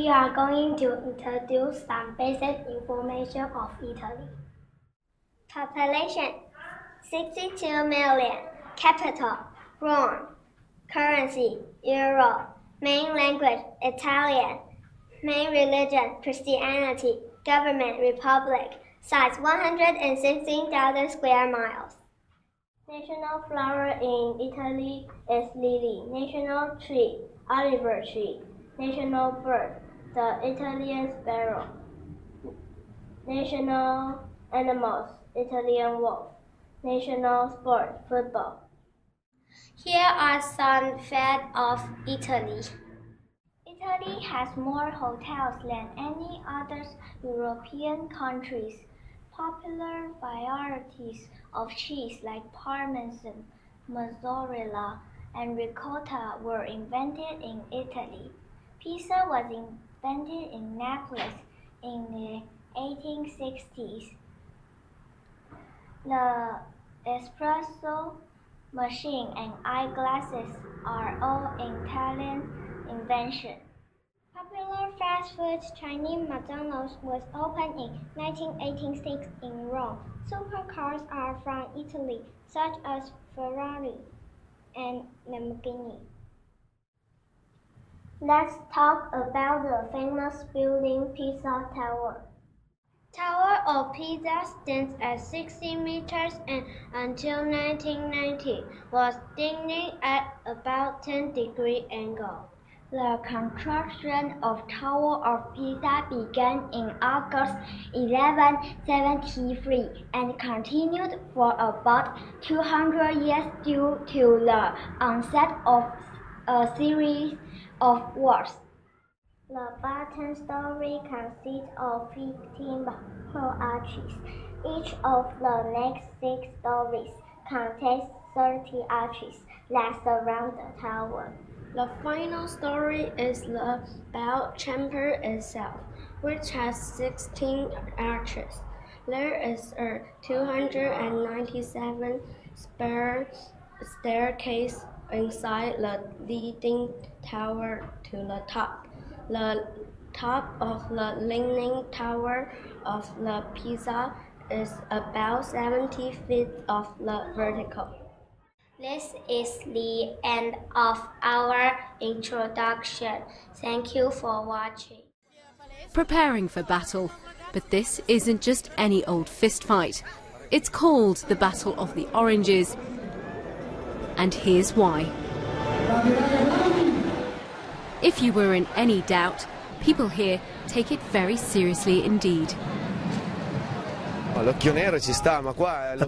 We are going to introduce some basic information of Italy. Population 62 million. Capital Rome. Currency Euro. Main language Italian. Main religion Christianity. Government Republic. Size 116,000 square miles. National flower in Italy is lily. National tree olive tree. National bird the Italian sparrow. National animals Italian wolf. National sport football. Here are some facts of Italy. Italy has more hotels than any other European countries. Popular varieties of cheese like Parmesan, mozzarella, and ricotta were invented in Italy. Pizza was invented in Naples in the 1860s. The espresso machine and eyeglasses are all Italian invention. Popular fast food Chinese McDonald's was opened in 1986 in Rome. Supercars are from Italy, such as Ferrari and Lamborghini. Let's talk about the famous building Pisa Tower. Tower of Pisa stands at 60 meters and until 1990 was standing at about 10-degree angle. The construction of Tower of Pisa began in August 1173 and continued for about 200 years due to the onset of a series of wars. The bottom story consists of 15 marble arches. Each of the next 6 stories contains 30 arches that surround the tower. The final story is the bell chamber itself, which has 16 arches. There is a 297 staircase inside the leading tower to the top. The top of the Leaning Tower of the Pisa is about 70 feet of the vertical. This is the end of our introduction. Thank you for watching. Preparing for battle, but this isn't just any old fist fight. It's called the Battle of the Oranges, and here's why. If you were in any doubt, people here take it very seriously indeed. A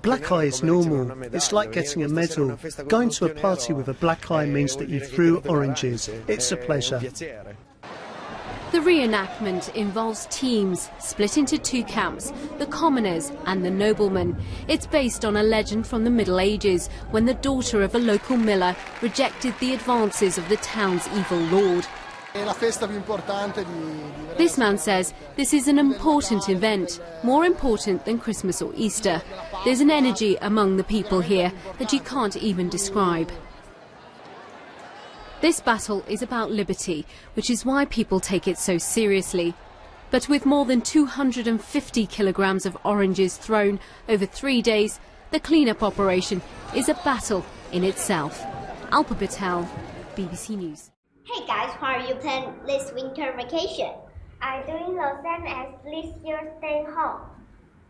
black eye is normal. It's like getting a medal. Going to a party with a black eye means that you threw oranges. It's a pleasure. The reenactment involves teams split into 2 camps, the commoners and the noblemen. It's based on a legend from the Middle Ages when the daughter of a local miller rejected the advances of the town's evil lord. This man says this is an important event, more important than Christmas or Easter. There's an energy among the people here that you can't even describe. This battle is about liberty, which is why people take it so seriously. But with more than 250 kilograms of oranges thrown over 3 days, the clean-up operation is a battle in itself. Alpa Patel, BBC News. Hey guys, how are you planning this winter vacation? I'm doing the same as this year staying home.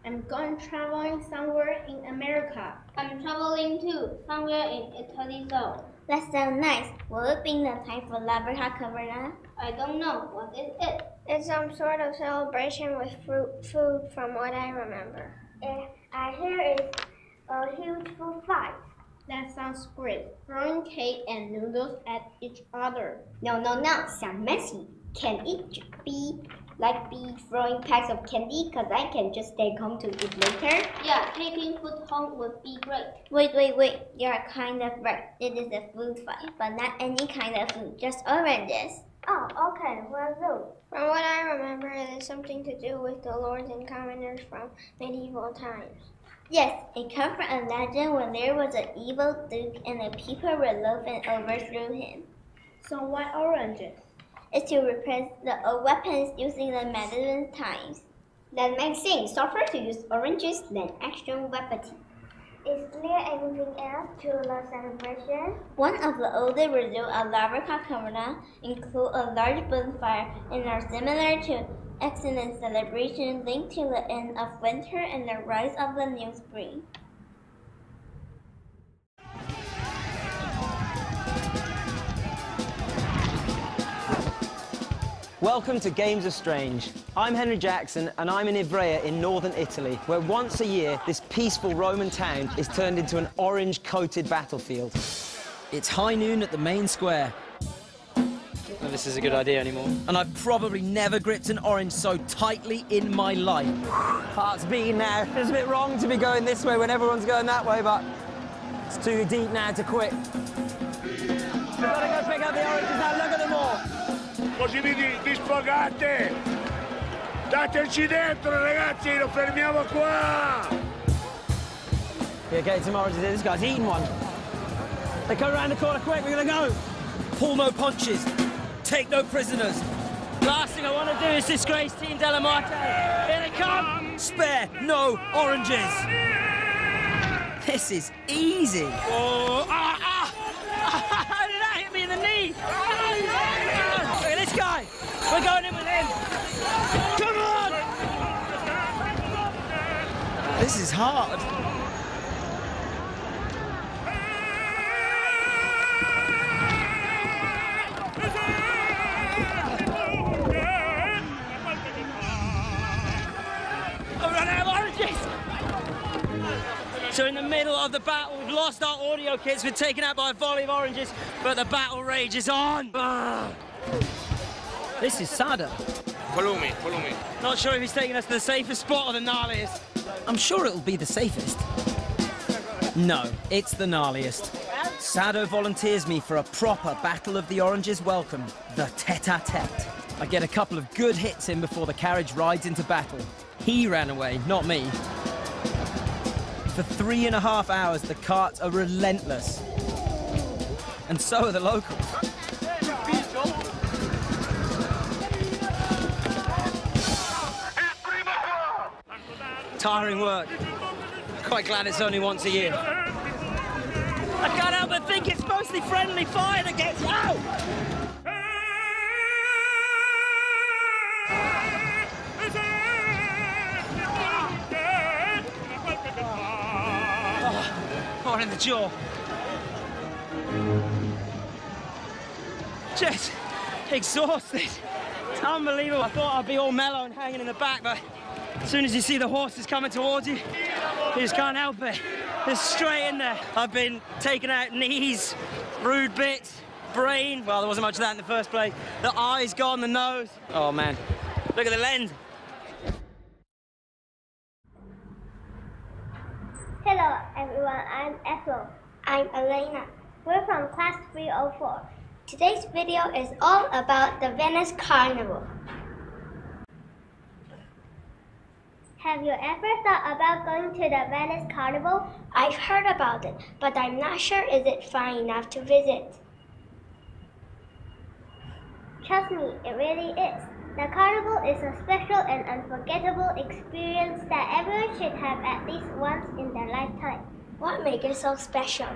I'm going traveling somewhere in America. I'm traveling too, somewhere in Italy though. That sounds nice. Will it be the time for La Verja Caverna? I don't know. What is it? It's some sort of celebration with food from what I remember. I hear it's a huge food fight. That sounds great. Throwing cake and noodles at each other. No. Sounds messy. Can it be throwing packs of candy? Cause I can just take home to eat later. Yeah, taking food home would be great. Wait. You're kind of right. It is a food fight, but not any kind of food, just oranges. Oh, okay, well do. From what I remember, it is something to do with the lords and commoners from medieval times. Yes, it comes from a legend when there was an evil duke and the people were loaf and overthrew him. So what oranges? is to replace the old weapons using the medieval times. That makes things softer to use oranges than action weapons. Is there anything else to the celebration? One of the oldest results of Larvaca Caverna include a large bonfire and are similar to excellent celebration linked to the end of winter and the rise of the new spring. Welcome to Games of Strange. I'm Henry Jackson and I'm in Ivrea in northern Italy, where once a year this peaceful Roman town is turned into an orange-coated battlefield. It's high noon at the main square. Well, this is a good idea anymore. And I've probably never gripped an orange so tightly in my life. Heart's beating now. It's a bit wrong to be going this way when everyone's going that way, but it's too deep now to quit. We've got to go pick up the oranges now. Look at them all. Così vi sfogate! Dateci dentro, ragazzi, lo fermiamo qua! Yeah, get some oranges here. This guy's eating one. They come around the corner quick, we're gonna go! Pull no punches, take no prisoners. Last thing I want to do is disgrace Team Della Morte. Here they come! Spare no oranges! This is easy. Oh, how did that hit me in the knee? Look at this guy. We're going in with him. Come on! This is hard. I've run out of oranges. So in the middle of the battle, we've lost our audio kits, been taken out by a volley of oranges, but the battle rages on. This is Sada. Follow me. Not sure if he's taking us to the safest spot or the gnarliest. I'm sure it'll be the safest. No, it's the gnarliest. Sado volunteers me for a proper Battle of the Oranges welcome, the tete-a-tete. I get a couple of good hits in before the carriage rides into battle. He ran away, not me. For 3.5 hours, the carts are relentless. And so are the locals. Tiring work. Quite glad it's only once a year. I can't help but think it's mostly friendly fire that gets out! Oh, one in the jaw. Just exhausted. It's unbelievable. I thought I'd be all mellow and hanging in the back, but as soon as you see the horses coming towards you, you just can't help it. Just straight in there. I've been taking out knees, rude bits, brain. Well, there wasn't much of that in the first place. The eye's gone, the nose. Oh, man. Look at the lens. Hello, everyone. I'm Ethel. I'm Elena. We're from class 304. Today's video is all about the Venice Carnival. Have you ever thought about going to the Venice Carnival? I've heard about it, but I'm not sure is it fun enough to visit. Trust me, it really is. The carnival is a special and unforgettable experience that everyone should have at least once in their lifetime. What makes it so special?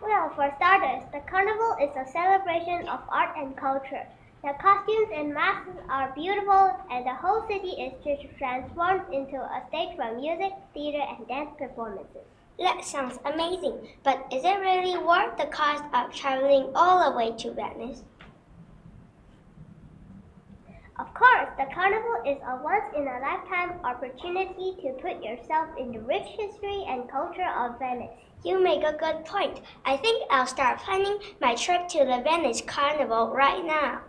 Well, for starters, the carnival is a celebration of art and culture. The costumes and masks are beautiful, and the whole city is transformed into a stage for music, theater, and dance performances. That sounds amazing, but is it really worth the cost of traveling all the way to Venice? Of course, the carnival is a once-in-a-lifetime opportunity to put yourself in the rich history and culture of Venice. You make a good point. I think I'll start planning my trip to the Venice Carnival right now.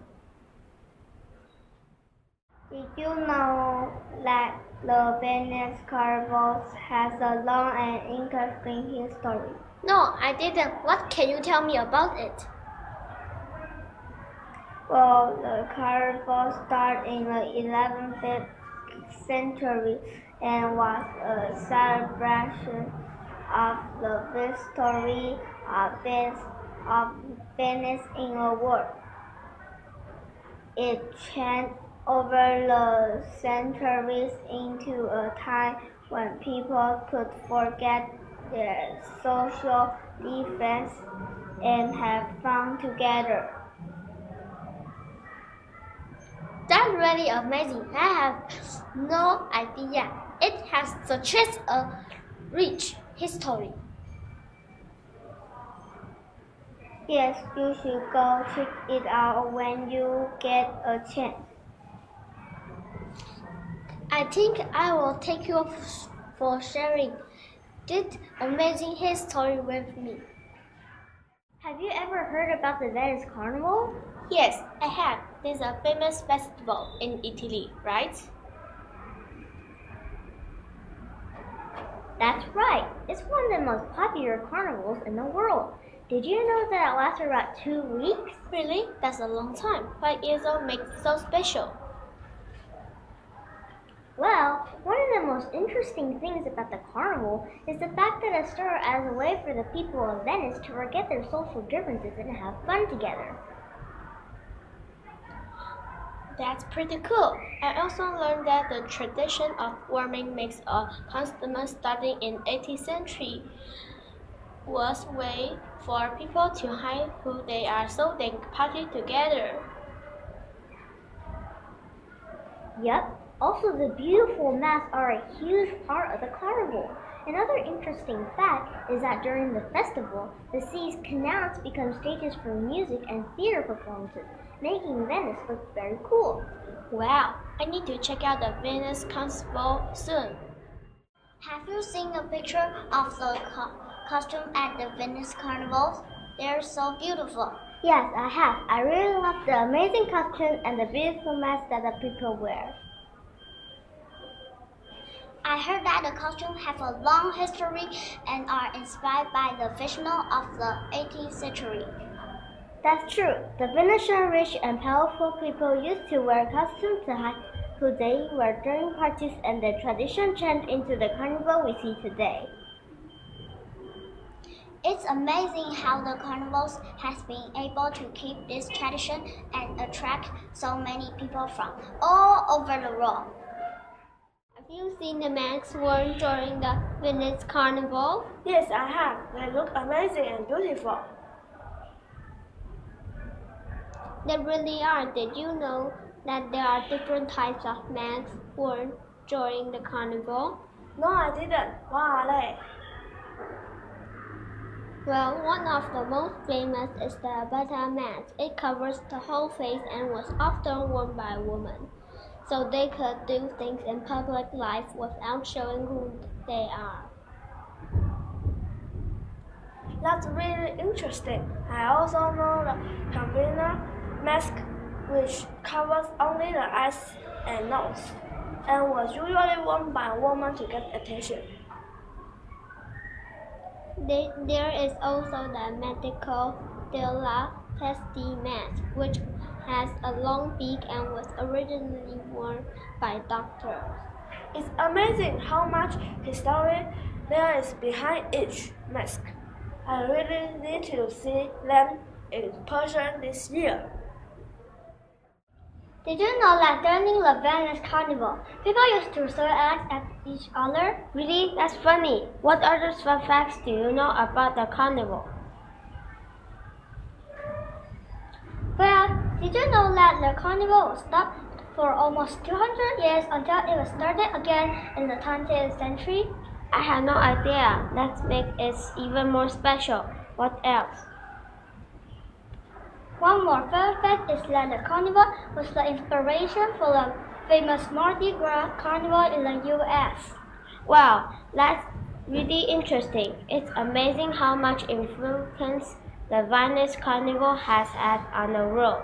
Did you know that the Venice Carnival has a long and interesting history? No, I didn't. What can you tell me about it? Well, the carnival started in the 11th century and was a celebration of the victory of Venice of Venice in the world. It changed over the centuries into a time when people could forget their social differences and have fun together. That's really amazing. I have no idea. It has such a rich history. Yes, you should go check it out when you get a chance. I think I will take you for sharing this amazing history with me. Have you ever heard about the Venice Carnival? Yes, I have. This is a famous festival in Italy, right? That's right. It's one of the most popular carnivals in the world. Did you know that it lasts about 2 weeks? Really? That's a long time. What is what makes it so special? Well, one of the most interesting things about the carnival is the fact that it started as a way for the people of Venice to forget their social differences and have fun together. That's pretty cool. I also learned that the tradition of wearing makes a costume starting in 18th century was a way for people to hide who they are so they can party together. Yep. Also, the beautiful masks are a huge part of the carnival. Another interesting fact is that during the festival, the sea's canals become stages for music and theater performances, making Venice look very cool. Wow, I need to check out the Venice Carnival soon. Have you seen a picture of the costume at the Venice Carnival? They're so beautiful. Yes, I have. I really love the amazing costumes and the beautiful masks that the people wear. I heard that the costumes have a long history and are inspired by the fictional of the 18th century. That's true. The Venetian rich and powerful people used to wear costumes to hide who they were during parties, and the tradition changed into the carnival we see today. It's amazing how the carnivals has been able to keep this tradition and attract so many people from all over the world. Have you seen the masks worn during the Venice Carnival? Yes, I have. They look amazing and beautiful. They really are. Did you know that there are different types of masks worn during the carnival? No, I didn't. What are they? Well, one of the most famous is the Abata mask. It covers the whole face and was often worn by women, so they could do things in public life without showing who they are. That's really interesting. I also know the Campina mask, which covers only the eyes and nose, and was usually worn by a woman to get attention. There is also the Medico della Peste mask, which has a long beak and was originally worn by doctors. It's amazing how much history there is behind each mask. I really need to see them in person this year. Did you know that during the Venice Carnival, people used to throw eggs at each other? Really? That's funny. What other fun facts do you know about the carnival? Well, did you know that the carnival stopped for almost 200 years until it was started again in the 20th century? I had no idea. That makes it even more special. What else? One more fun fact is that the carnival was the inspiration for the famous Mardi Gras carnival in the US. Wow, that's really interesting. It's amazing how much influence the Venice Carnival has had on the world.